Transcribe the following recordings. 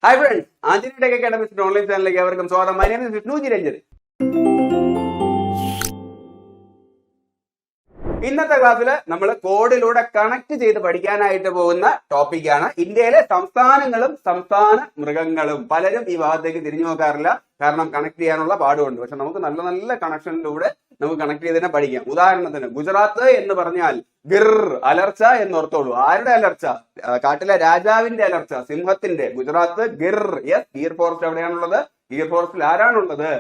Hi friends, Anjali Tech Academy's online channel ലേക്ക് ഏവർക്കും സ്വാഗതം. My name is Vishnu Jiranjan. ഇന്നത്തെ ക്ലാസ്സിൽ നമ്മൾ കോഡിലൂടെ കണക്ട് ചെയ്ത് പഠിക്കാനായിട്ട് പോകുന്ന ടോപ്പിക്കാണ് ഇന്ത്യയിലെ സംസ്ഥാനങ്ങളും സംസ്ഥാന മൃഗങ്ങളും. പലരും ഈ ഭാഗത്തേക്ക് തിരിഞ്ഞു നോക്കാറില്ല, കാരണം കണക്ട് ചെയ്യാനുള്ള പാടുണ്ട്. പക്ഷെ നമുക്ക് നല്ല നല്ല കണക്ഷനിലൂടെ നമുക്ക് കണക്ട് ചെയ്ത് തന്നെ പഠിക്കാം. ഉദാഹരണത്തിന് ഗുജറാത്ത് എന്ന് പറഞ്ഞാൽ ഗിർ, അലർച്ച എന്നോർത്തോളൂ. ആരുടെ അലർച്ച? കാട്ടിലെ രാജാവിന്റെ അലർച്ച, സിംഹത്തിന്റെ. ഗുജറാത്ത് ഗിർ. യെസ്, ഗീർ ഫോറസ്റ്റ് എവിടെയാണുള്ളത്? ഗീർ ഫോറസ്റ്റിൽ ആരാണുള്ളത്?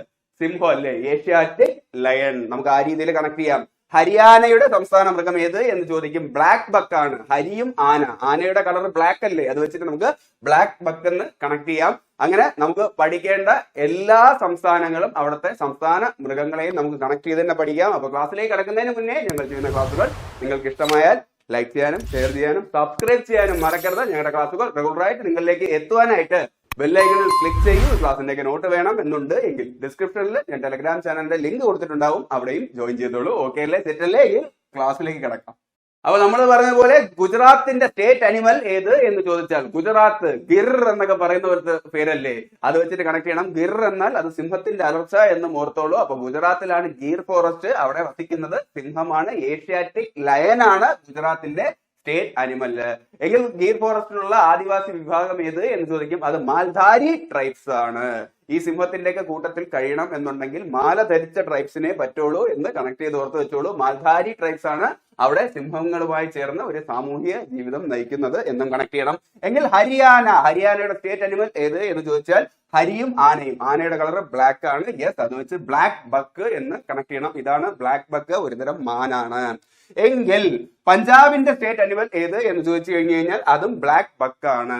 സിംഹം അല്ലേ, ഏഷ്യാറ്റിക് ലയൺ. നമുക്ക് ആ രീതിയിൽ കണക്ട് ചെയ്യാം. ഹരിയാനയുടെ സംസ്ഥാന മൃഗം ഏത് എന്ന് ചോദിക്കും. ബ്ലാക്ക് ബക്ക് ആണ്. ഹരിയും ആന, ആനയുടെ കളർ ബ്ലാക്ക് അല്ലേ, അത് വെച്ചിട്ട് നമുക്ക് ബ്ലാക്ക് ബക്ക് എന്ന് കണക്ട് ചെയ്യാം. അങ്ങനെ നമുക്ക് പഠിക്കേണ്ട എല്ലാ സംസ്ഥാനങ്ങളും അവിടുത്തെ സംസ്ഥാന മൃഗങ്ങളെയും നമുക്ക് കണക്ട് ചെയ്ത് തന്നെ പഠിക്കാം. അപ്പൊ ക്ലാസ്സിലേക്ക് കിടക്കുന്നതിന് മുന്നേ ഞങ്ങൾ ചെയ്യുന്ന ക്ലാസ്സുകൾ നിങ്ങൾക്ക് ഇഷ്ടമായാൽ ലൈക്ക് ചെയ്യാനും ഷെയർ ചെയ്യാനും സബ്സ്ക്രൈബ് ചെയ്യാനും മറക്കരുത്. ഞങ്ങളുടെ ക്ലാസ്സുകൾ റെഗുലറായിട്ട് നിങ്ങളിലേക്ക് എത്തുവാനായിട്ട് ബെല്ലൈക്കണിൽ ക്ലിക്ക് ചെയ്യൂ. ക്ലാസ്സിന്റെ നോട്ട് വേണം എന്നുണ്ട് എങ്കിൽ ഡിസ്ക്രിപ്ഷനിൽ ഞാൻ ടെലഗ്രാം ചാനലിന്റെ ലിങ്ക് കൊടുത്തിട്ടുണ്ടാവും, അവിടെയും ജോയിൻ ചെയ്തോളൂ. ഓക്കെ അല്ലേ, സെറ്റ് അല്ലേ? എങ്കിൽ ക്ലാസ്സിലേക്ക് കിടക്കാം. അപ്പൊ നമ്മൾ പറഞ്ഞ പോലെ ഗുജറാത്തിന്റെ സ്റ്റേറ്റ് അനിമൽ ഏത് എന്ന് ചോദിച്ചാൽ ഗുജറാത്ത് ഗിർ എന്നൊക്കെ പറയുന്ന ഒരു പേരല്ലേ, അത് വെച്ചിട്ട് കണക്ട് ചെയ്യണം. ഗിർ എന്നാൽ അത് സിംഹത്തിന്റെ അലർച്ച എന്ന് ഓർത്തോളൂ. അപ്പൊ ഗുജറാത്തിലാണ് ഗീർ ഫോറസ്റ്റ്, അവിടെ വസിക്കുന്നത് സിംഹമാണ്. ഏഷ്യാറ്റിക് ലയൺ ആണ് ഗുജറാത്തിന്റെ സ്റ്റേറ്റ് അനിമൽ. എങ്കിൽ ഗീർ ഫോറസ്റ്റിലുള്ള ആദിവാസി വിഭാഗം ഏത് എന്ന് ചോദിക്കും. അത് മാൽധാരി ട്രൈബ്സ് ആണ്. ഈ സിംഹത്തിന്റെ ഒക്കെ കൂട്ടത്തിൽ കഴിയണം എന്നുണ്ടെങ്കിൽ മാല ധരിച്ച ട്രൈബ്സിനെ പറ്റുള്ളൂ എന്ന് കണക്ട് ചെയ്ത് ഓർത്ത് വെച്ചോളൂ. മാൽധാരി ട്രൈബ്സ് ആണ് അവിടെ സിംഹങ്ങളുമായി ചേർന്ന് ഒരു സാമൂഹിക ജീവിതം നയിക്കുന്നത് എന്നും കണക്ട് ചെയ്യണം. എങ്കിൽ ഹരിയാന, ഹരിയാനയുടെ സ്റ്റേറ്റ് അനിമൽ ഏത് എന്ന് ചോദിച്ചാൽ ഹരിയും ആനയും. ആനയുടെ കളർ ബ്ലാക്ക് ആണ്. യെസ്, അത് വെച്ച് ബ്ലാക്ക് ബക്ക് എന്ന് കണക്ട് ചെയ്യണം. ഇതാണ് ബ്ലാക്ക് ബക്ക്, ഒരുതരം മാനാണ്. എങ്കിൽ പഞ്ചാബിന്റെ സ്റ്റേറ്റ് അനിമൽ ഏത് എന്ന് ചോദിച്ചു കഴിഞ്ഞു കഴിഞ്ഞാൽ അതും ബ്ലാക്ക് ബക്ക് ആണ്.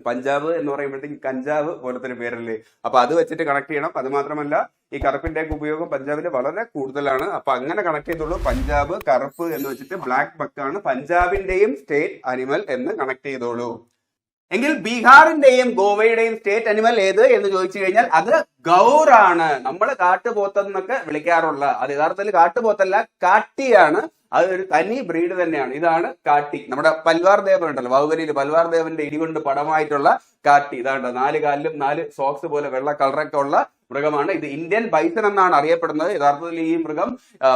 പഞ്ചാബ് എന്ന് പറയുമ്പോഴത്തേക്ക് കഞ്ചാവ് പോലത്തെ ഒരു പേരല്ലേ, അപ്പൊ അത് വെച്ചിട്ട് കണക്ട് ചെയ്യണം. അത് മാത്രമല്ല ഈ കറുപ്പിന്റെ ഒക്കെ ഉപയോഗം പഞ്ചാബിൽ വളരെ കൂടുതലാണ്. അപ്പൊ അങ്ങനെ കണക്ട് ചെയ്തോളൂ. പഞ്ചാബ് കറുപ്പ് എന്ന് വെച്ചിട്ട് ബ്ലാക്ക് ബക്ക് ആണ് പഞ്ചാബിന്റെയും സ്റ്റേറ്റ് അനിമൽ എന്ന് കണക്ട് ചെയ്തോളൂ. എങ്കിൽ ബീഹാറിന്റെയും ഗോവയുടെയും സ്റ്റേറ്റ് അനിമൽ ഏത് എന്ന് ചോദിച്ചു കഴിഞ്ഞാൽ അത് ഗൗർ ആണ്. നമ്മൾ കാട്ടുപോത്തെന്നൊക്കെ വിളിക്കാറുള്ള, അത് യഥാർത്ഥത്തിൽ കാട്ടുപോത്തല്ല, കാട്ടിയാണ്. അത് ഒരു തനി ബ്രീഡ് തന്നെയാണ്. ഇതാണ് കാട്ടി. നമ്മുടെ പൽവാർ ദേവൻ ഉണ്ടല്ലോ, ബാഹുബലിയിൽ പൽവാർ ദേവന്റെ ഇടികൊണ്ട് പടമായിട്ടുള്ള കാട്ടി. ഇതാണ്ട് 4 കാലിലും 4 സോക്സ് പോലെ വെള്ള കളറൊക്കെ ഉള്ള മൃഗമാണ്. ഇത് ഇന്ത്യൻ ബൈസൺ എന്നാണ് അറിയപ്പെടുന്നത്. യഥാർത്ഥത്തിൽ ഈ മൃഗം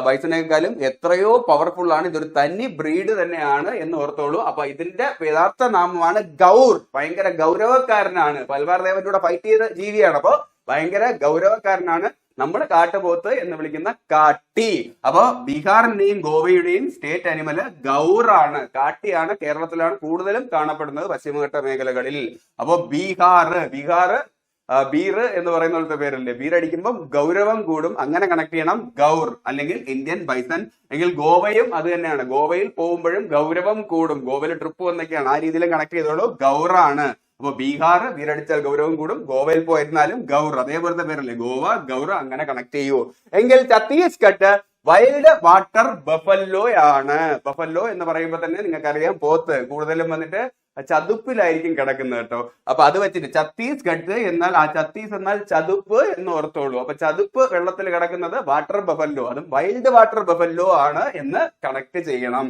ബൈസണേക്കാളും എത്രയോ പവർഫുൾ ആണ്. ഇതൊരു തനി ബ്രീഡ് തന്നെയാണ് എന്ന് ഓർത്തോളൂ. അപ്പൊ ഇതിന്റെ യഥാർത്ഥ നാമമാണ് ഗൗർ. ഭയങ്കര ഗൗരവക്കാരനാണ്. പൽവാർ ദേവന്റെ കൂടെ ഫൈറ്റ് ചെയ്ത ജീവിയാണ്. അപ്പൊ ഭയങ്കര ഗൗരവക്കാരനാണ്. നമ്മൾ കാട്ടുപോത്ത് എന്ന് വിളിക്കുന്ന കാട്ടി. അപ്പൊ ബീഹാറിന്റെയും ഗോവയുടെയും സ്റ്റേറ്റ് അനിമൽ ഗൗർ ആണ്, കാട്ടിയാണ്. കേരളത്തിലാണ് കൂടുതലും കാണപ്പെടുന്നത്, പശ്ചിമഘട്ട മേഖലകളിൽ. അപ്പൊ ബീഹാർ ബീർ എന്ന് പറയുന്ന പോലത്തെ പേരല്ലേ, ബീർ അടിക്കുമ്പോൾ ഗൗരവം കൂടും, അങ്ങനെ കണക്ട് ചെയ്യണം. ഗൗർ അല്ലെങ്കിൽ ഇന്ത്യൻ ബൈസൺ. എങ്കിൽ ഗോവയും അത് തന്നെയാണ്. ഗോവയിൽ പോകുമ്പോഴും ഗൗരവം കൂടും, ഗോവയിൽ ട്രിപ്പ് വന്നൊക്കെയാണ്, ആ രീതിയിലും കണക്ട് ചെയ്തോളൂ. ഗൗറാണ്. അപ്പൊ ബീഹാർ ബീരടിച്ചാൽ ഗൗരവം കൂടും, ഗോവയിൽ പോയിരുന്നാലും ഗൗർ, അതേപോലത്തെ പേരല്ലേ, ഗോവ ഗൗർ, അങ്ങനെ കണക്ട് ചെയ്യൂ. എങ്കിൽ ഛത്തീസ്ഗഡ് വൈൽഡ് വാട്ടർ ബഫല്ലോ ആണ്. ബഫല്ലോ എന്ന് പറയുമ്പോൾ തന്നെ നിങ്ങൾക്കറിയാം, പോത്ത് കൂടുതലും വന്നിട്ട് ചതുപ്പിലായിരിക്കും കിടക്കുന്നത് കേട്ടോ. അപ്പൊ അത് വെച്ചിട്ട് ഛത്തീസ്ഗഡ് എന്നാൽ ആ ഛത്തീസ് എന്നാൽ ചതുപ്പ് എന്ന് ഓർത്തോളൂ. അപ്പൊ ചതുപ്പ് വെള്ളത്തിൽ കിടക്കുന്നത് വാട്ടർ ബഫല്ലോ, അതും വൈൽഡ് വാട്ടർ ബഫല്ലോ ആണ് എന്ന് കണക്ട് ചെയ്യണം.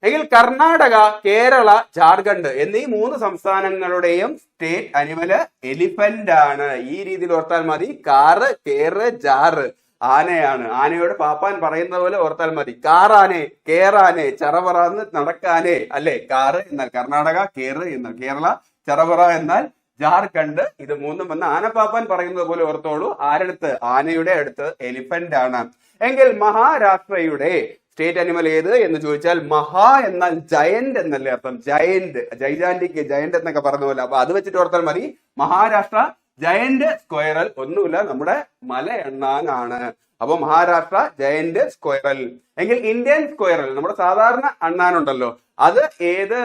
എങ്കിൽ കർണാടക, കേരള, ജാർഖണ്ഡ് എന്നീ 3 സംസ്ഥാനങ്ങളുടെയും സ്റ്റേറ്റ് അനിമല് എലിഫന്റ് ആണ്. ഈ രീതിയിൽ ഓർത്താൽ മതി. കാറ്, കേറ്, ജാറ് ആനയാണ്. ആനയോട് പാപ്പാൻ പറയുന്ന പോലെ ഓർത്താൽ മതി. കാറാനെ, കേറാനെ, ചറവറാന്ന് നടക്കാനെ അല്ലെ. കാറ് എന്നാൽ കർണാടക, കേറ് എന്നാൽ കേരള, ചറവറ എന്നാൽ ജാർഖണ്ഡ്. ഇത് 3 വന്ന് ആനപ്പാപ്പാൻ പറയുന്നത് പോലെ ഓർത്തോളൂ. ആരടുത്ത്? ആനയുടെ അടുത്ത് എലിഫന്റ് ആണ്. എങ്കിൽ മഹാരാഷ്ട്രയുടെ സ്റ്റേറ്റ് അനിമൽ ഏത് എന്ന് ചോദിച്ചാൽ മഹാ എന്നാൽ ജയന്റ് എന്നല്ലേ അർത്ഥം. ജയന്റ്, ജൈജാന്റിക്, ജയന്റ് എന്നൊക്കെ പറഞ്ഞ പോലെ. അപ്പൊ അത് വെച്ചിട്ട് ഓർത്താൽ മതി. മഹാരാഷ്ട്ര ജയന്റ് സ്ക്വയറൽ, ഒന്നുമില്ല, നമ്മുടെ മല എണ്ണാനാണ്. അപ്പൊ മഹാരാഷ്ട്ര ജയന്റ് സ്ക്വയറൽ. എങ്കിൽ ഇന്ത്യൻ സ്ക്വയറൽ, നമ്മുടെ സാധാരണ അണ്ണാനുണ്ടല്ലോ, അത് ഏത്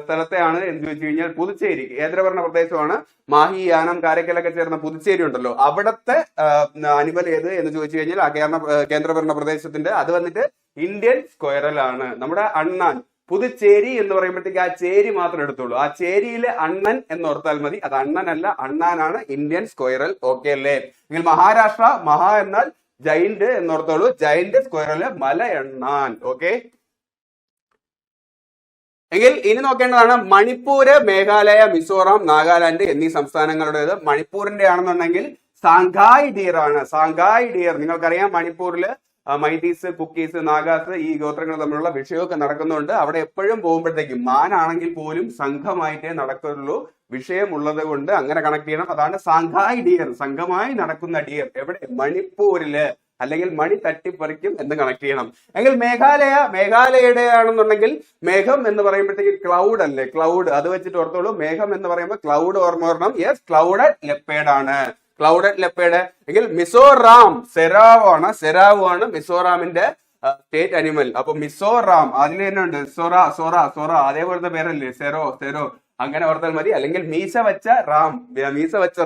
സ്ഥലത്തെയാണ് എന്ന് ചോദിച്ചു കഴിഞ്ഞാൽ പുതുച്ചേരി, കേന്ദ്രഭരണ പ്രദേശമാണ്. മാഹി, യാനം, കാരക്കലൊക്കെ ചേർന്ന പുതുച്ചേരി ഉണ്ടല്ലോ, അവിടത്തെ അനിമൽ ഏത് എന്ന് ചോദിച്ചു കഴിഞ്ഞാൽ ആ കേന്ദ്രഭരണ പ്രദേശത്തിന്റെ അത് വന്നിട്ട് ഇന്ത്യൻ സ്ക്വയറൽ ആണ്. നമ്മുടെ അണ്ണാൻ പുതുച്ചേരി എന്ന് പറയുമ്പോഴത്തേക്ക് ആ ചേരി മാത്രം എടുത്തോളൂ. ആ ചേരിയിലെ അണ്ണൻ എന്ന് ഓർത്താൽ മതി. അത് അണ്ണനല്ല, അണ്ണാനാണ് ഇന്ത്യൻ സ്ക്വയറൽ. ഓക്കെ അല്ലേ? എങ്കിൽ മഹാരാഷ്ട്ര മഹാ എന്നാൽ ജൈന്റ് എന്നോർത്തോളൂ. ജൈന്റ് സ്ക്വയറൽ മല എണ്ണാൻ. ഓക്കെ. എങ്കിൽ ഇനി നോക്കേണ്ടതാണ് മണിപ്പൂര്, മേഘാലയ, മിസോറാം, നാഗാലാൻഡ് എന്നീ സംസ്ഥാനങ്ങളുടേത്. മണിപ്പൂരിന്റെ ആണെന്നുണ്ടെങ്കിൽ സാങ്കായ് ഡിയർ ആണ്. സാങ്കായ് ഡിയർ നിങ്ങൾക്കറിയാം, മണിപ്പൂരില് മൈറ്റീസ്, കുക്കീസ്, നാഗാസ് ഈ ഗോത്രങ്ങൾ തമ്മിലുള്ള വിഷയമൊക്കെ നടക്കുന്നുണ്ട്. അവിടെ എപ്പോഴും പോകുമ്പോഴത്തേക്കും മാനാണെങ്കിൽ പോലും സംഘമായിട്ടേ നടക്കുള്ളൂ. വിഷയമുള്ളത് കൊണ്ട് അങ്ങനെ കണക്ട് ചെയ്യണം. അതാണ് സാങ്കായ് ഡിയർ, സംഘമായി നടക്കുന്ന ഡിയർ. എവിടെ? മണിപ്പൂരില്. അല്ലെങ്കിൽ മണി തട്ടിപ്പറിക്കും എന്ന് കണക്ട് ചെയ്യണം. എങ്കിൽ മേഘാലയയുടെ ആണെന്നുണ്ടെങ്കിൽ മേഘം എന്ന് പറയുമ്പോഴത്തേക്ക് ക്ലൗഡ് അല്ലേ, ക്ലൗഡ്. അത് വെച്ചിട്ട് ഓർത്തോളൂ. മേഘം എന്ന് പറയുമ്പോൾ ക്ലൗഡ് ഓർമ്മ വരണം. യെസ്, ക്ലൗഡഡ് ലെപ്പേഡ് ആണ്, ക്ലൗഡഡ് ലെപ്പേഡ്. എങ്കിൽ മിസോറാം സെരാവ് ആണ് മിസോറാമിന്റെ സ്റ്റേറ്റ് അനിമൽ. അപ്പൊ മിസോറാം അതിൽ തന്നെ ഉണ്ട് സൊറ അതേപോലത്തെ പേരല്ലേ, സെറോ അങ്ങനെ ഓർത്താൽ മതി. അല്ലെങ്കിൽ മീശ വെച്ച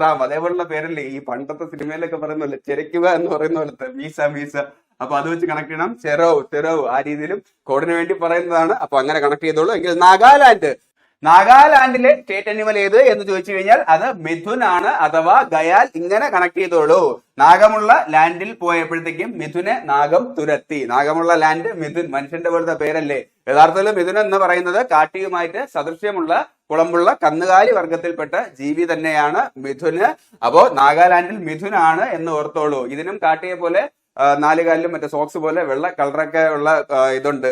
റാം അതേപോലുള്ള പേരല്ലേ ഈ പണ്ടത്തെ സിനിമയിലൊക്കെ പറയുന്നല്ലേ, ചെരക്കുക എന്ന് പറയുന്ന പോലത്തെ മീശ. അപ്പൊ അത് വെച്ച് കണക്ട് ചെയ്യണം. ചെറോ ആ രീതിയിലും കോഡിന് വേണ്ടി പറയുന്നതാണ്. അപ്പൊ അങ്ങനെ കണക്ട് ചെയ്തോളൂ. എങ്കിൽ നാഗാലാൻഡിലെ സ്റ്റേറ്റ് അനിമൽ ഏത് എന്ന് ചോദിച്ചു കഴിഞ്ഞാൽ അത് മിഥുൻ ആണ്, അഥവാ ഗയാൽ. ഇങ്ങനെ കണക്ട് ചെയ്തോളൂ. നാഗമുള്ള ലാൻഡിൽ പോയപ്പോഴത്തേക്കും മിഥുനെ നാഗം തുരത്തി. നാഗമുള്ള ലാൻഡ് മിഥുൻ, മനുഷ്യന്റെ പോലത്തെ പേരല്ലേ. യഥാർത്ഥത്തിൽ മിഥുൻ എന്ന് പറയുന്നത് കാട്ടിയുമായിട്ട് സദൃശ്യമുള്ള കുളമ്പുള്ള കന്നുകാലി വർഗത്തിൽപ്പെട്ട ജീവി തന്നെയാണ് മിഥുന്. അപ്പോ നാഗാലാൻഡിൽ മിഥുൻ ആണ് എന്ന് ഓർത്തോളൂ. ഇതിനും കാട്ടിയെ പോലെ നാലുകാലിലും മറ്റേ സോക്സ് പോലെ വെള്ള കളറൊക്കെ ഉള്ള ഇതുണ്ട്,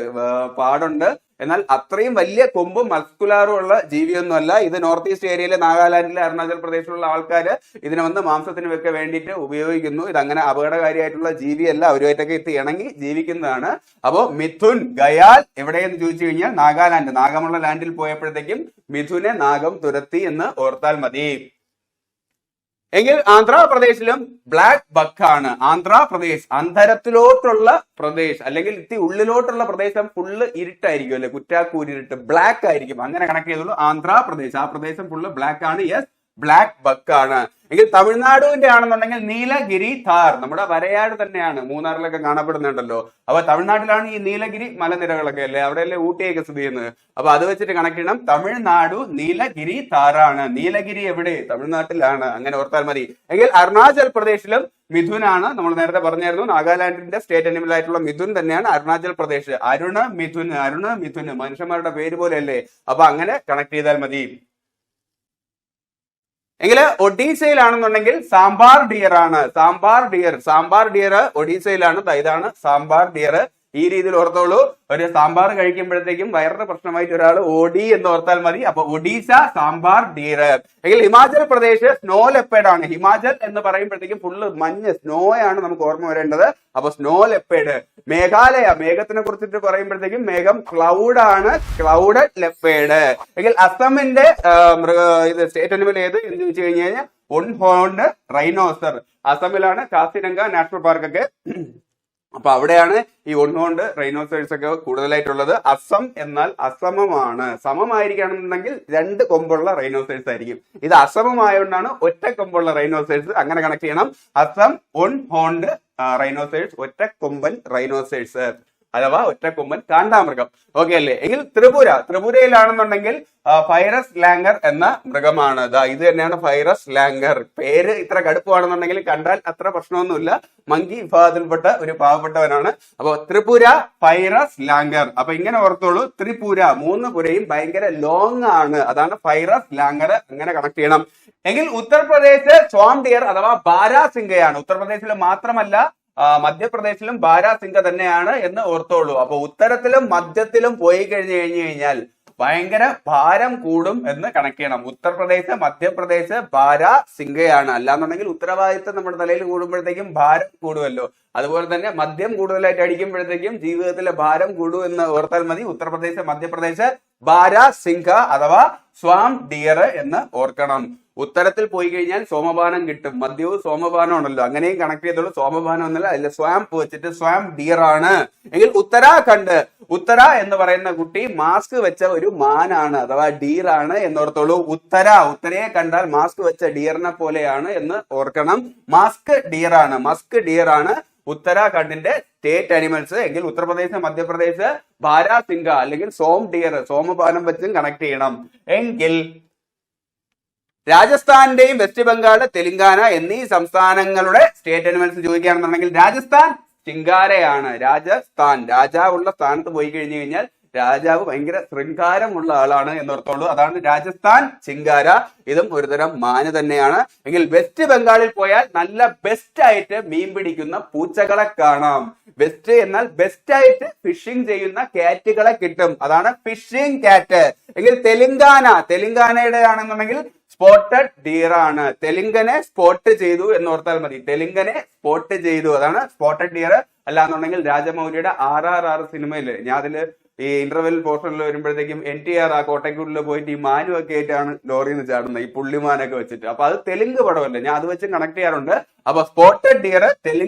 പാടുണ്ട്. എന്നാൽ അത്രയും വലിയ കൊമ്പും മസ്കുലാറും ഉള്ള ജീവിയൊന്നുമല്ല ഇത്. നോർത്ത് ഈസ്റ്റ് ഏരിയയിലെ നാഗാലാൻഡിലെ അരുണാചൽ പ്രദേശിലുള്ള ആൾക്കാർ ഇതിനെ വന്ന് മാംസത്തിന് വെക്കാൻ വേണ്ടിയിട്ട് ഉപയോഗിക്കുന്നു. ഇതങ്ങനെ അപകടകാരിയായിട്ടുള്ള ജീവിയല്ല, അവരുമായിട്ടൊക്കെ ഇണങ്ങി ജീവിക്കുന്നതാണ്. അപ്പോ മിഥുൻ ഗയാൽ എവിടെയെന്ന് ചോദിച്ചു കഴിഞ്ഞാൽ നാഗാലാൻഡ്. നാഗമുള്ള ലാൻഡിൽ പോയപ്പോഴത്തേക്കും മിഥുനെ നാഗം തുരത്തി എന്ന് ഓർത്താൽ മതി. എങ്കിൽ ആന്ധ്രാപ്രദേശിലും ബ്ലാക്ക് ബക്ക് ആണ്. ആന്ധ്രാപ്രദേശ് അന്തരത്തിലോട്ടുള്ള പ്രദേശ്, അല്ലെങ്കിൽ ഉള്ളിലോട്ടുള്ള പ്രദേശം ഫുള്ള് ഇരുട്ടായിരിക്കും അല്ലെ, കുറ്റാക്കൂരിട്ട് ബ്ലാക്ക് ആയിരിക്കും. അങ്ങനെ കണക്ട് ചെയ്തോളൂ. ആന്ധ്രാപ്രദേശ്, ആ പ്രദേശം ഫുള്ള് ബ്ലാക്ക് ആണ്. യെസ്, ബ്ലാക്ക് ബക്ക് ആണ്. എങ്കിൽ തമിഴ്നാടുവിന്റെ ആണെന്നുണ്ടെങ്കിൽ നീലഗിരി താർ. നമ്മുടെ വരയാട് തന്നെയാണ്, മൂന്നാറിലൊക്കെ കാണപ്പെടുന്നുണ്ടല്ലോ. അപ്പൊ തമിഴ്നാട്ടിലാണ് ഈ നീലഗിരി മലനിരകളൊക്കെ അല്ലേ, അവിടെയല്ലേ ഊട്ടിയൊക്കെ സ്ഥിതി ചെയ്യുന്നത്. അപ്പൊ അത് വെച്ചിട്ട് കണക്ട് ചെയ്യണം. തമിഴ്നാടു നീലഗിരി താറാണ്. നീലഗിരി എവിടെ? തമിഴ്നാട്ടിലാണ്. അങ്ങനെ ഓർത്താൽ മതി. എങ്കിൽ അരുണാചൽ പ്രദേശിലും മിഥുനാണ്. നമ്മൾ നേരത്തെ പറഞ്ഞായിരുന്നു, നാഗാലാൻഡിന്റെ സ്റ്റേറ്റ് അനിമൽ ആയിട്ടുള്ള മിഥുൻ തന്നെയാണ് അരുണാചൽ പ്രദേശ്. അരുണ് മിഥുൻ മനുഷ്യന്മാരുടെ പേര് പോലെയല്ലേ. അപ്പൊ അങ്ങനെ കണക്ട് ചെയ്താൽ മതി. എങ്കിൽ ഒഡീസയിലാണെന്നുണ്ടെങ്കിൽ സാമ്പാർ ഡിയർ ആണ്. സാമ്പാർ ഡിയർ ഒഡീസയിലാണ്. ഇതാണ് സാമ്പാർ ഡിയർ. ഈ രീതിയിൽ ഓർത്തോളൂ. ഒരു സാമ്പാർ കഴിക്കുമ്പോഴത്തേക്കും വയറിന് പ്രശ്നമായിട്ട് ഒരാൾ ഓടി എന്ന് ഓർത്താൽ മതി. അപ്പൊ ഒഡീസ സാമ്പാർ ഡിയർ. എങ്കിൽ ഹിമാചൽ പ്രദേശ് സ്നോ ലെപ്പേഡ് ആണ്. ഹിമാചൽ എന്ന് പറയുമ്പോഴത്തേക്കും ഫുള്ള് മഞ്ഞ്, സ്നോ ആണ് നമുക്ക് ഓർമ്മ വരേണ്ടത്. അപ്പൊ സ്നോ ലെപ്പേഡ്. മേഘാലയ, മേഘത്തിനെ കുറിച്ചിട്ട് പറയുമ്പോഴത്തേക്കും മേഘം ക്ലൗഡ് ആണ്, ക്ലൗഡഡ് ലെപ്പേഡ്. എങ്കിൽ അസമിന്റെ ഇത് സ്റ്റേറ്റ് അനിമൽ ഏത് എന്ന് ചോദിച്ചു കഴിഞ്ഞാൽ ഒൺ ഹോൺഡ് റൈനോസർ. അസമിലാണ് കാസിരംഗ നാഷണൽ പാർക്കൊക്കെ. അപ്പൊ അവിടെയാണ് ഈ ഒൺഹോണ്ട് റൈനോസേഴ്സ് ഒക്കെ കൂടുതലായിട്ടുള്ളത്. അസം എന്നാൽ അസമമാണ്. സമമായിരിക്കണമെന്നുണ്ടെങ്കിൽ രണ്ട് കൊമ്പുള്ള റൈനോസേഴ്സ് ആയിരിക്കും. ഇത് അസമമായതുകൊണ്ടാണ് ഒറ്റ കൊമ്പുള്ള റൈനോസേഴ്സ്. അങ്ങനെ കണക്ട് ചെയ്യണം. അസം ഒൺ ഹോണ്ട് റൈനോസേഴ്സ്, ഒറ്റ കൊമ്പൻ റൈനോസേഴ്സ് അഥവാ ഒറ്റക്കൊമ്പൻ കാണ്ടാമൃഗം. ഓക്കെ അല്ലേ. എങ്കിൽ ത്രിപുരയിലാണെന്നുണ്ടെങ്കിൽ ഫൈറസ് ലാംഗർ എന്ന മൃഗമാണ്. ഇത് തന്നെയാണ് ഫൈറസ് ലാംഗർ. പേര് ഇത്ര കടുപ്പമാണെന്നുണ്ടെങ്കിൽ കണ്ടാൽ അത്ര പ്രശ്നമൊന്നുമില്ല. മങ്കി വിഭാഗത്തിൽപ്പെട്ട ഒരു പാവപ്പെട്ടവനാണ്. അപ്പൊ ത്രിപുര ഫൈറസ് ലാംഗർ. അപ്പൊ ഇങ്ങനെ ഓർത്തോളൂ, ത്രിപുര 3 പുരയും ഭയങ്കര ലോങ് ആണ്. അതാണ് ഫൈറസ് ലാംഗർ. അങ്ങനെ കണക്ട് ചെയ്യണം. എങ്കിൽ ഉത്തർപ്രദേശ് സ്വാം ഡിയർ അഥവാ ബാരാസിംഗയാണ്. ഉത്തർപ്രദേശിൽ മാത്രമല്ല മധ്യപ്രദേശിലും ബാരാസിംഗ തന്നെയാണ് എന്ന് ഓർത്തോളൂ. അപ്പൊ ഉത്തരത്തിലും മധ്യത്തിലും പോയി കഴിഞ്ഞാൽ ഭയങ്കര ഭാരം കൂടും എന്ന് കണക്ട് ചെയ്യണം. ഉത്തർപ്രദേശ്, മധ്യപ്രദേശ് ബാരാസിംഗയാണ്. അല്ലാന്നുണ്ടെങ്കിൽ ഉത്തരവാദിത്തം നമ്മുടെ തലയിൽ കൂടുമ്പോഴത്തേക്കും ഭാരം കൂടുമല്ലോ. അതുപോലെ തന്നെ മദ്യം കൂടുതലായിട്ട് അടിക്കുമ്പോഴത്തേക്കും ജീവിതത്തിലെ ഭാരം കൂടും എന്ന് ഓർത്താൽ മതി. ഉത്തർപ്രദേശ്, മധ്യപ്രദേശ് ബാരാസിംഗ അഥവാ സ്വാം ഡിയർ എന്ന് ഓർക്കണം. ഉത്തരത്തിൽ പോയി കഴിഞ്ഞാൽ സോമപാനം കിട്ടും. മദ്യവും സോമപാനമാണല്ലോ, അങ്ങനെയും കണക്ട് ചെയ്തോളൂ. സോമപാനം എന്നല്ല, അതിൽ സ്വാംപ് വെച്ചിട്ട് സ്വാം ഡിയർ ആണ്. എങ്കിൽ ഉത്തരാഖണ്ഡ്, ഉത്തര എന്ന് പറയുന്ന കുട്ടി മാസ്ക് വെച്ച ഒരു മാനാണ് അഥവാ ഡീർ ആണ് എന്നോർത്തോളൂ. ഉത്തരയെ കണ്ടാൽ മാസ്ക് വെച്ച ഡിയറിനെ പോലെയാണ് എന്ന് ഓർക്കണം. മസ്ക് ഡിയർ ആണ് ഉത്തരാഖണ്ഡിന്റെ സ്റ്റേറ്റ് അനിമൽസ്. എങ്കിൽ ഉത്തർപ്രദേശ്, മധ്യപ്രദേശ് ബാരാസിംഗ അല്ലെങ്കിൽ സോം ഡിയർ, സോമപാനം വെച്ചും കണക്ട് ചെയ്യണം. എങ്കിൽ രാജസ്ഥാന്റെയും വെസ്റ്റ് ബംഗാൾ, തെലങ്കാന എന്നീ സംസ്ഥാനങ്ങളുടെ സ്റ്റേറ്റ് അനിമൽസ് ചോദിക്കുകയാണെന്നുണ്ടെങ്കിൽ രാജസ്ഥാൻ ചിങ്കാരയാണ്. രാജസ്ഥാൻ രാജാവുള്ള സ്ഥാനത്ത് പോയി കഴിഞ്ഞു കഴിഞ്ഞാൽ രാജാവ് ഭയങ്കര ശൃംഗാരമുള്ള ആളാണ് എന്നോർത്തോളൂ. അതാണ് രാജസ്ഥാൻ ചിങ്കാര. ഇതും ഒരുതരം മാന് തന്നെയാണ്. എങ്കിൽ വെസ്റ്റ് ബംഗാളിൽ പോയാൽ നല്ല ബെസ്റ്റ് ആയിട്ട് മീൻ പിടിക്കുന്ന പൂച്ചകളെ കാണാം. ബെസ്റ്റ് എന്നാൽ ബെസ്റ്റ് ആയിട്ട് ഫിഷിംഗ് ചെയ്യുന്ന കാറ്റുകളെ കിട്ടും. അതാണ് ഫിഷിംഗ് കാറ്റ്. എങ്കിൽ തെലുങ്കാനയുടെ ആണെന്നുണ്ടെങ്കിൽ സ്പോട്ടഡ് ഡിയർ ആണ്. തെലുങ്കനെ സ്പോട്ട് ചെയ്തു എന്നോർത്താൽ മതി. തെലുങ്കനെ സ്പോട്ട് ചെയ്തു, അതാണ് സ്പോട്ടഡ് ഡിയർ. അല്ലാന്നുണ്ടെങ്കിൽ രാജമൗലിയുടെ RRR സിനിമയില് ഞാൻ അതില് ഈ ഇന്റർവെൽ പോർഷനിൽ വരുമ്പോഴത്തേക്കും NTR ആ കോട്ടയ്ക്കുള്ളിൽ പോയിട്ട് ഈ മാനുമൊക്കെ ആയിട്ടാണ് ലോറിയിൽ നിന്ന് ചാടുന്നത്, ഈ പുള്ളിമാനൊക്കെ വെച്ചിട്ട്. അപ്പൊ അത് തെലുങ്ക് പടമല്ലേ, ഞാൻ അത് വെച്ച് കണക്ട് ചെയ്യാറുണ്ട്. അപ്പൊ സ്പോട്ടഡ് ഡിയർ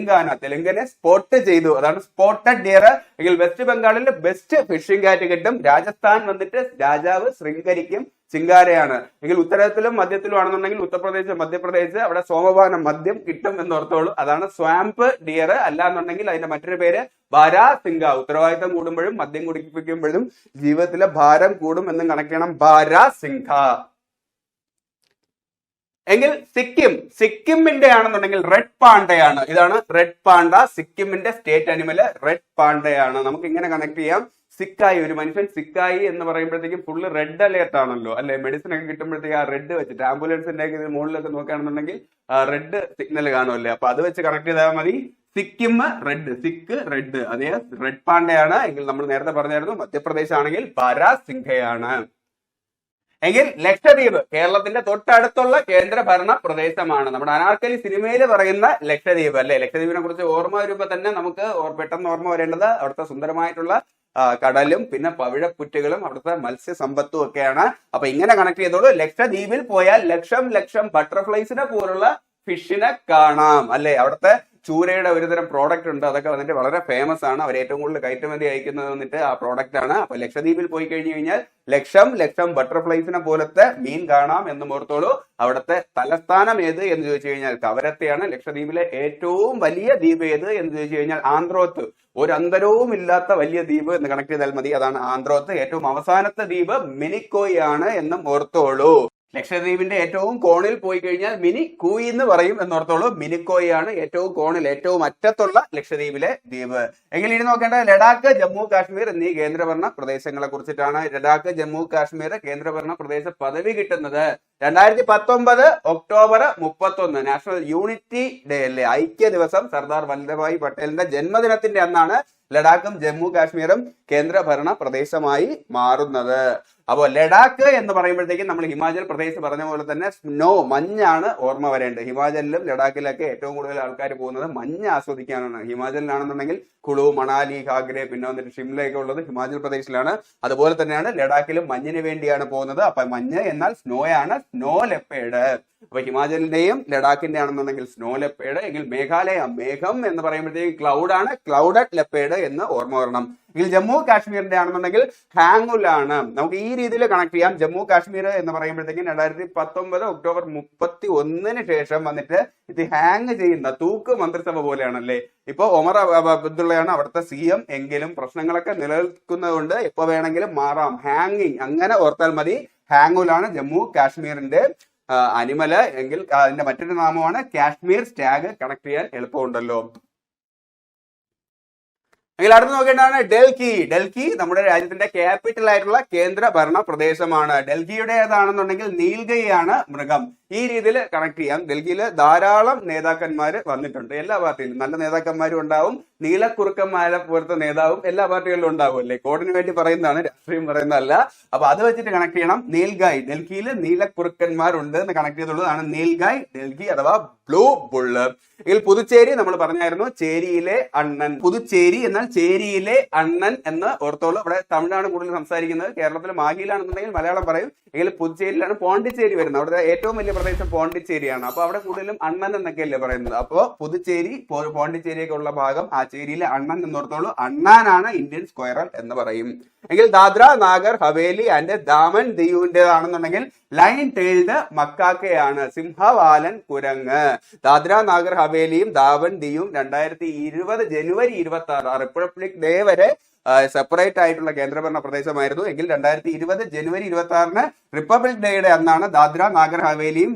തെലുങ്കനെ സ്പോട്ട് ചെയ്തു, അതാണ് സ്പോട്ടഡ് ഡിയർ. എങ്കിൽ വെസ്റ്റ് ബംഗാളിൽ ബെസ്റ്റ് ഫിഷിംഗ് കാറ്റ് കിട്ടും. രാജസ്ഥാൻ വന്നിട്ട് രാജാവ് ശൃംഗരിക്കും, ചിങ്കാരയാണ്. എങ്കിൽ ഉത്തരത്തിലും മധ്യത്തിലും ആണെന്നുണ്ടെങ്കിൽ ഉത്തർപ്രദേശ്, മധ്യപ്രദേശ്, അവിടെ സോമപാനം മദ്യം കിട്ടും എന്നോർത്തോളൂ. അതാണ് സ്വാമ്പ് ഡിയർ. അല്ലാന്നുണ്ടെങ്കിൽ അതിന്റെ മറ്റൊരു പേര് ബാരാസിംഗ. ഉത്തരവാദിത്തം കൂടുമ്പോഴും മദ്യം കുടിപ്പിക്കുമ്പോഴും ജീവിതത്തിലെ ഭാരം കൂടും എന്നും കണക്ട് ചെയ്യണം. ബാരാസിംഗ. എങ്കിൽ സിക്കിമിന്റെ ആണെന്നുണ്ടെങ്കിൽ റെഡ് പാണ്ടയാണ്. ഇതാണ് റെഡ് പാണ്ട. സിക്കിമിന്റെ സ്റ്റേറ്റ് അനിമല് റെഡ് പാണ്ടയാണ്. നമുക്ക് ഇങ്ങനെ കണക്ട് ചെയ്യാം. സിക്കായി, ഒരു മനുഷ്യൻ സിക്കായി എന്ന് പറയുമ്പോഴത്തേക്കും ഫുള്ള് റെഡ് അലേർട്ട് ആണല്ലോ അല്ലെ. മെഡിസിൻ ഒക്കെ കിട്ടുമ്പോഴത്തേക്ക് ആ റെഡ് വെച്ചിട്ട് ആംബുലൻസിന്റെ മുകളിലൊക്കെ നോക്കുകയാണെന്നുണ്ടെങ്കിൽ റെഡ് സിഗ്നൽ കാണുമല്ലേ. അപ്പൊ അത് വെച്ച് കണക്ട് ചെയ്താൽ മതി. സിക്കിം റെഡ്, സിക്ക് റെഡ്, അതേ റെഡ് പാണ്ടയാണ്. എങ്കിൽ നമ്മൾ നേരത്തെ പറഞ്ഞായിരുന്നു മധ്യപ്രദേശ് ആണെങ്കിൽ ബാരാസിംഘയാണ്. എങ്കിൽ ലക്ഷദ്വീപ് കേരളത്തിന്റെ തൊട്ടടുത്തുള്ള കേന്ദ്ര ഭരണ പ്രദേശമാണ്. നമ്മുടെ അനാർക്കലി സിനിമയിൽ പറയുന്ന ലക്ഷദ്വീപ് അല്ലെ. ലക്ഷദ്വീപിനെ കുറിച്ച് ഓർമ്മ വരുമ്പോ തന്നെ നമുക്ക് പെട്ടെന്ന് ഓർമ്മ വരേണ്ടത് അവിടുത്തെ സുന്ദരമായിട്ടുള്ള കടലും പിന്നെ പവിഴപ്പുറ്റുകളും അവിടുത്തെ മത്സ്യസമ്പത്തും ഒക്കെയാണ്. അപ്പൊ ഇങ്ങനെ കണക്ട് ചെയ്തോളൂ. ലക്ഷദ്വീപിൽ പോയാൽ ലക്ഷം ബട്ടർഫ്ലൈസിനെ പോലുള്ള ഫിഷിനെ കാണാം അല്ലെ. അവിടുത്തെ ചൂരയുടെ ഒരുതരം പ്രോഡക്റ്റ് ഉണ്ട്, അതൊക്കെ വന്നിട്ട് വളരെ ഫേമസ് ആണ്. അവർ ഏറ്റവും കൂടുതൽ കയറ്റുമതി അയക്കുന്നത് വന്നിട്ട് ആ പ്രോഡക്റ്റ് ആണ്. അപ്പൊ ലക്ഷദ്വീപിൽ പോയി കഴിഞ്ഞു കഴിഞ്ഞാൽ ലക്ഷം ബട്ടർഫ്ലൈസിനെ പോലത്തെ മീൻ കാണാം എന്ന് ഓർത്തോളൂ. അവിടുത്തെ തലസ്ഥാനം ഏത് എന്ന് ചോദിച്ചു കഴിഞ്ഞാൽ കവരത്തിയാണ്. ലക്ഷദ്വീപിലെ ഏറ്റവും വലിയ ദ്വീപ് ഏത് എന്ന് ചോദിച്ചു കഴിഞ്ഞാൽ ആന്ത്രോത്ത്. ഒരു അന്തരവും ഇല്ലാത്ത വലിയ ദ്വീപ് എന്ന് കണക്ട് ചെയ്താൽ മതി, അതാണ് ആന്ത്രോത്ത്. ഏറ്റവും അവസാനത്തെ ദ്വീപ് മിനിക്കോയ് ആണ് എന്നും ഓർത്തോളൂ. ലക്ഷദ്വീപിന്റെ ഏറ്റവും കോണിൽ പോയി കഴിഞ്ഞാൽ മിനി കൂയി എന്ന് പറയും എന്നോർത്തോളൂ. മിനിക്കോയ് ആണ് ഏറ്റവും കോണിൽ, ഏറ്റവും അറ്റത്തുള്ള ലക്ഷദ്വീപിലെ ദ്വീപ്. എങ്കിൽ ഇനി നോക്കേണ്ട ലഡാക്ക്, ജമ്മു കാശ്മീർ എന്നീ കേന്ദ്രഭരണ പ്രദേശങ്ങളെ കുറിച്ചിട്ടാണ്. ലഡാക്ക്, ജമ്മു കാശ്മീർ കേന്ദ്രഭരണ പ്രദേശ പദവി കിട്ടുന്നത് 2019 ഒക്ടോബർ 31 നാഷണൽ യൂണിറ്റി ഡേ അല്ലേ, ഐക്യ ദിവസം, സർദാർ വല്ലഭായ് പട്ടേലിന്റെ ജന്മദിനത്തിന്റെ അന്നാണ് ലഡാക്കും ജമ്മു കാശ്മീരും കേന്ദ്രഭരണ പ്രദേശമായി മാറുന്നത്. അപ്പോൾ ലഡാക്ക് എന്ന് പറയുമ്പോഴത്തേക്കും നമ്മൾ ഹിമാചൽ പ്രദേശ് പറഞ്ഞ പോലെ തന്നെ സ്നോ, മഞ്ഞാണ് ഓർമ്മ വരേണ്ടത്. ഹിമാചലിലും ലഡാക്കിലൊക്കെ ഏറ്റവും കൂടുതൽ ആൾക്കാർ പോകുന്നത് മഞ്ഞ് ആസ്വദിക്കാനാണ്. ഹിമാചലിലാണെന്നുണ്ടെങ്കിൽ കുളു, മണാലി, ഖാഗ്രെ, പിന്നെ വന്നിട്ട് ഷിംലയൊക്കെ ഉള്ളത് ഹിമാചൽ പ്രദേശിലാണ്. അതുപോലെ തന്നെയാണ് ലഡാക്കിലും മഞ്ഞിന് വേണ്ടിയാണ് പോകുന്നത്. അപ്പൊ മഞ്ഞ് എന്നാൽ സ്നോയാണ്, സ്നോ ലെപ്പേഡ്. അപ്പൊ ഹിമാചലിന്റെയും ലഡാക്കിന്റെ ആണെന്നുണ്ടെങ്കിൽ സ്നോ ലെപ്പേഡ്. എങ്കിൽ മേഘാലയ, മേഘം എന്ന് പറയുമ്പോഴത്തേക്ക് ക്ലൗഡ് ആണ്, ക്ലൗഡഡ് ലെപ്പേഡ് എന്ന് ഓർമ്മ വരണം. എങ്കിൽ ജമ്മു കാശ്മീരിന്റെ ആണെന്നുണ്ടെങ്കിൽ ഹാങ്ങുൽ ആണ്. നമുക്ക് ഈ രീതിയിൽ കണക്ട് ചെയ്യാം. ജമ്മു കാശ്മീർ എന്ന് പറയുമ്പോഴത്തേക്കും 2019 ഒക്ടോബർ 31 ശേഷം വന്നിട്ട് ഇത് ഹാങ് ചെയ്യുന്ന തൂക്ക് മന്ത്രിസഭ പോലെയാണല്ലേ. ഇപ്പൊ ഒമർ അബ്ദുള്ളയാണ് അവിടുത്തെ CM, എങ്കിലും പ്രശ്നങ്ങളൊക്കെ നിലനിൽക്കുന്നത് കൊണ്ട് എപ്പോ വേണമെങ്കിലും മാറാം. ഹാങ്ങിങ് അങ്ങനെ ഓർത്താൽ മതി. ഹാങ്ങുലാണ് ജമ്മു കാശ്മീരിന്റെ അനിമല്. എങ്കിൽ അതിന്റെ മറ്റൊരു നാമമാണ് കാശ്മീർ സ്റ്റാഗ്. കണക്ട് ചെയ്യാൻ എളുപ്പമുണ്ടല്ലോ. എങ്കിൽ അടുത്ത് നോക്കേണ്ടതാണ് ഡൽഹി നമ്മുടെ രാജ്യത്തിന്റെ ക്യാപിറ്റൽ ആയിട്ടുള്ള കേന്ദ്ര ഭരണ പ്രദേശമാണ്. ഡൽഹിയുടെ ഏതാണെന്നുണ്ടെങ്കിൽ നീൽഗയാണ് മൃഗം. ഈ രീതിയിൽ കണക്ട് ചെയ്യാം. ഡൽഹിയിൽ ധാരാളം നേതാക്കന്മാർ വന്നിട്ടുണ്ട്. എല്ലാ പാർട്ടിയിലും നല്ല നേതാക്കന്മാരും ഉണ്ടാവും, നീലക്കുറുക്കന്മാരെ പോലത്തെ നേതാവും എല്ലാ പാർട്ടികളിലും ഉണ്ടാവും അല്ലേ. കോഡിന് വേണ്ടി പറയുന്നതാണ്, രാഷ്ട്രീയം പറയുന്നതല്ല. അപ്പൊ അത് വെച്ചിട്ട് കണക്ട് ചെയ്യണം. നീൽഗായ്, ഡൽഹിയിൽ നീലക്കുറുക്കന്മാരുണ്ട് എന്ന് കണക്ട് ചെയ്തുള്ളതാണ് നീൽഗായ് ഡൽഹി അഥവാ ബ്ലൂ ബുള്ള്. ഇതിൽ പുതുച്ചേരി നമ്മൾ പറഞ്ഞായിരുന്നു, ചേരിയിലെ അണ്ണൻ. പുതുച്ചേരി എന്നാൽ ചേരിയിലെ അണ്ണൻ എന്ന് ഓർത്തോളൂ. അവിടെ തമിഴാണ് കൂടുതൽ സംസാരിക്കുന്നത്. കേരളത്തിൽ മാഹിയിലാണെന്നുണ്ടെങ്കിൽ മലയാളം പറയും. എങ്കിൽ പുതുച്ചേരിയിലാണ് പോണ്ടിച്ചേരി വരുന്നത്. അവിടെ ഏറ്റവും വലിയ പ്രദേശം പോണ്ടിച്ചേരിയാണ്. അപ്പൊ അവിടെ കൂടുതലും അണ്ണൻ എന്നൊക്കെയല്ലേ പറയുന്നത്. അപ്പോ പുതുച്ചേരി, പോണ്ടിച്ചേരിയൊക്കെ ഉള്ള ഭാഗം ആ ചേരിയിലെ അണ്ണൻ എന്നോർത്തോളൂ. അണ്ണാനാണ് ഇന്ത്യൻ സ്ക്വയറൽ എന്ന് പറയും. എങ്കിൽ ദാദ്ര, നാഗർ ഹവേലി ആൻഡ് ദാമൻ ദിയുവിന്റേതാണെന്നുണ്ടെങ്കിൽ ലൈൻ ടെയിൽഡ് മക്കാക്കയാണ്, സിംഹവാലൻ കുരങ്ങ്. ദാദ്ര, നാഗർ ഹവേലിയും ദാമൻ ദിയും 2020 ജനുവരി 26 റിപ്പബ്ലിക് ഡേ വരെ സെപ്പറേറ്റ് ആയിട്ടുള്ള കേന്ദ്രഭരണ പ്രദേശമായിരുന്നു. എങ്കിൽ 2020 ജനുവരി 26 റിപ്പബ്ലിക് ഡേയുടെ അന്നാണ് ദാദ്ര, നാഗർ ഹവേലിയും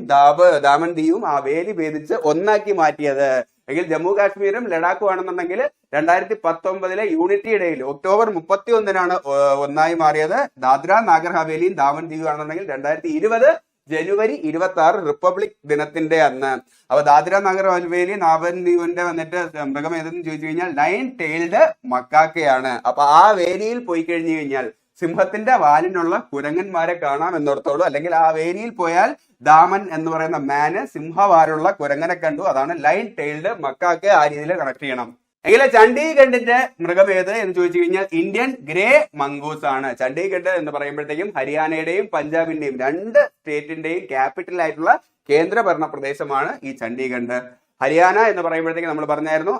ദാമൻ ദിയും ആ വേലി ഭേദിച്ച് ഒന്നാക്കി മാറ്റിയത്. എങ്കിൽ ജമ്മു കാശ്മീരും ലഡാക്കും ആണെന്നുണ്ടെങ്കിൽ 2019 യൂണിറ്റി ഡേയിൽ ഒക്ടോബർ 31 ഒന്നായി മാറിയത്. ദാദ്ര നാഗർ ഹവേലിയും ദാമൻ ദിയു ആണെന്നുണ്ടെങ്കിൽ 2020 ജനുവരി 26 റിപ്പബ്ലിക് ദിനത്തിന്റെ അന്ന്. അപ്പൊ ദാദ്ര നാഗർ ഹവേലി ദാമൻ ദിയുവിന്റെ വന്നിട്ട് മൃഗം ഏതെന്ന് ചോദിച്ചു കഴിഞ്ഞാൽ 9 tailed മക്കാക്കയാണ്. അപ്പൊ ആ വേലിയിൽ പോയി കഴിഞ്ഞു കഴിഞ്ഞാൽ സിംഹത്തിന്റെ വാലിനുള്ള കുരങ്ങന്മാരെ കാണാം എന്നോർത്തോളൂ. അല്ലെങ്കിൽ ആ വേലിയിൽ പോയാൽ ദാമൻ എന്ന് പറയുന്ന മാന് സിംഹവാലുള്ള കുരങ്ങനെ കണ്ടു, അതാണ് 9 tailed മക്കാക്ക. ആ രീതിയിൽ കണക്ട് ചെയ്യണം. എങ്കിലെ ചണ്ഡീഗഡിന്റെ മൃഗം ഏത് എന്ന് ചോദിച്ചു കഴിഞ്ഞാൽ ഇന്ത്യൻ ഗ്രേ മംഗൂസ് ആണ്. ചണ്ഡീഗഡ് എന്ന് പറയുമ്പോഴത്തേക്കും ഹരിയാനയുടെയും പഞ്ചാബിന്റെയും 2 സ്റ്റേറ്റിന്റെയും ക്യാപിറ്റൽ ആയിട്ടുള്ള കേന്ദ്രഭരണ പ്രദേശമാണ് ഈ ചണ്ഡീഗഡ്. ഹരിയാന എന്ന് പറയുമ്പോഴത്തേക്കും നമ്മൾ പറഞ്ഞായിരുന്നു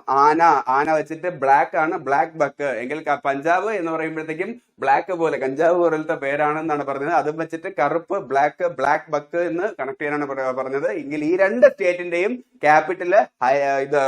ആന വെച്ചിട്ട് ബ്ലാക്ക് ആണ്, ബ്ലാക്ക് ബക്ക്. എങ്കിൽ പഞ്ചാബ് എന്ന് പറയുമ്പോഴത്തേക്കും ബ്ലാക്ക് പോലെ കഞ്ചാവ് പോലത്തെ പേരാണെന്നാണ് പറഞ്ഞത്. അതും വെച്ചിട്ട് കറുപ്പ് ബ്ലാക്ക് ബക്ക് എന്ന് കണക്ട് ചെയ്യാനാണ് പറഞ്ഞത്. എങ്കിൽ ഈ 2 സ്റ്റേറ്റിന്റെയും ക്യാപിറ്റല് ഇത്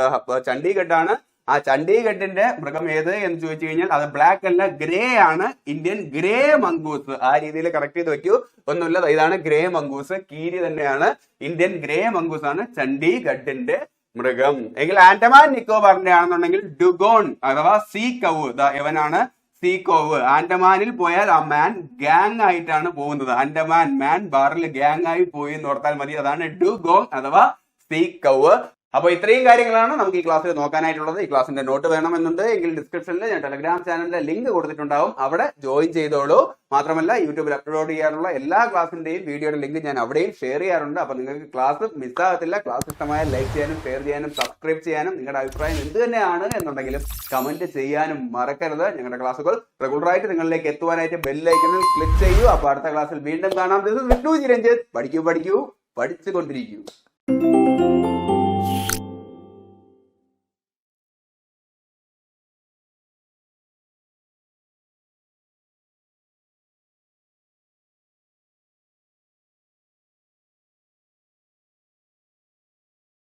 ചണ്ഡീഗഡ് ആണ്. ആ ചണ്ഡീഗഡിന്റെ മൃഗം ഏത് എന്ന് ചോദിച്ചു കഴിഞ്ഞാൽ അത് ബ്ലാക്ക് അല്ല, ഗ്രേ ആണ്. Indian grey mongoose. ആ രീതിയിൽ കറക്റ്റ് ചെയ്ത് വെക്കൂ. ഒന്നുമില്ല, ഇതാണ് ഗ്രേ മംഗൂസ്. കീരി തന്നെയാണ്. ഇന്ത്യൻ ഗ്രേ മംഗൂസ് ആണ് ചണ്ഡീഗഡിന്റെ മൃഗം. എങ്കിൽ ആൻഡമാൻ നിക്കോബാറിന്റെ ആണെന്നുണ്ടെങ്കിൽ ഡുഗോൺ അഥവാ സീ കവ്. ഇവനാണ് സീ കോവ്. ആൻഡമാനിൽ പോയാൽ ആ മാൻ ഗ്യാങ് ആയിട്ടാണ് പോകുന്നത്. ആൻഡമാൻ മാൻ ബാറിൽ ഗ്യാങ് ആയി പോയി എന്ന് ഓർത്താൽ മതി. അതാണ് ഡുഗോൺ അഥവാ സീ കവ്. അപ്പൊ ഇത്രയും കാര്യങ്ങളാണ് നമുക്ക് ഈ ക്ലാസ്സിൽ നോക്കാനായിട്ടുള്ളത്. ഈ ക്ലാസ്സിന്റെ നോട്ട് വേണമെന്നുണ്ട് എങ്കിൽ ഡിസ്ക്രിപ്ഷനിൽ ഞാൻ ടെലഗ്രാം ചാനലിന്റെ ലിങ്ക് കൊടുത്തിട്ടുണ്ടാവും, അവിടെ ജോയിൻ ചെയ്തോളൂ. മാത്രമല്ല യൂട്യൂബിൽ അപ്ലോഡ് ചെയ്യാനുള്ള എല്ലാ ക്ലാസ്സിന്റെയും വീഡിയോയുടെ ലിങ്ക് ഞാൻ അവിടെയും ഷെയർ ചെയ്യാറുണ്ട്. അപ്പൊ നിങ്ങൾക്ക് ക്ലാസ് മിസ്സാകത്തില്ല. ക്ലാസ് ഇഷ്ടമായ ലൈക്ക് ചെയ്യാനും ഷെയർ ചെയ്യാനും സബ്സ്ക്രൈബ് ചെയ്യാനും നിങ്ങളുടെ അഭിപ്രായം എന്ത് തന്നെയാണ് എന്നുണ്ടെങ്കിലും കമന്റ് ചെയ്യാനും മറക്കരുത്. ഞങ്ങളുടെ ക്ലാസ്സുകൾ റെഗുലറായിട്ട് നിങ്ങളിലേക്ക് എത്തുവാനായിട്ട് ബെല്ലൈക്കണിൽ ക്ലിക്ക് ചെയ്യൂ. അപ്പൊ അടുത്ത ക്ലാസ്സിൽ വീണ്ടും കാണാം. This is Vishnu Chiranjith. പഠിക്കൂ പഠിച്ചുകൊണ്ടിരിക്കൂ.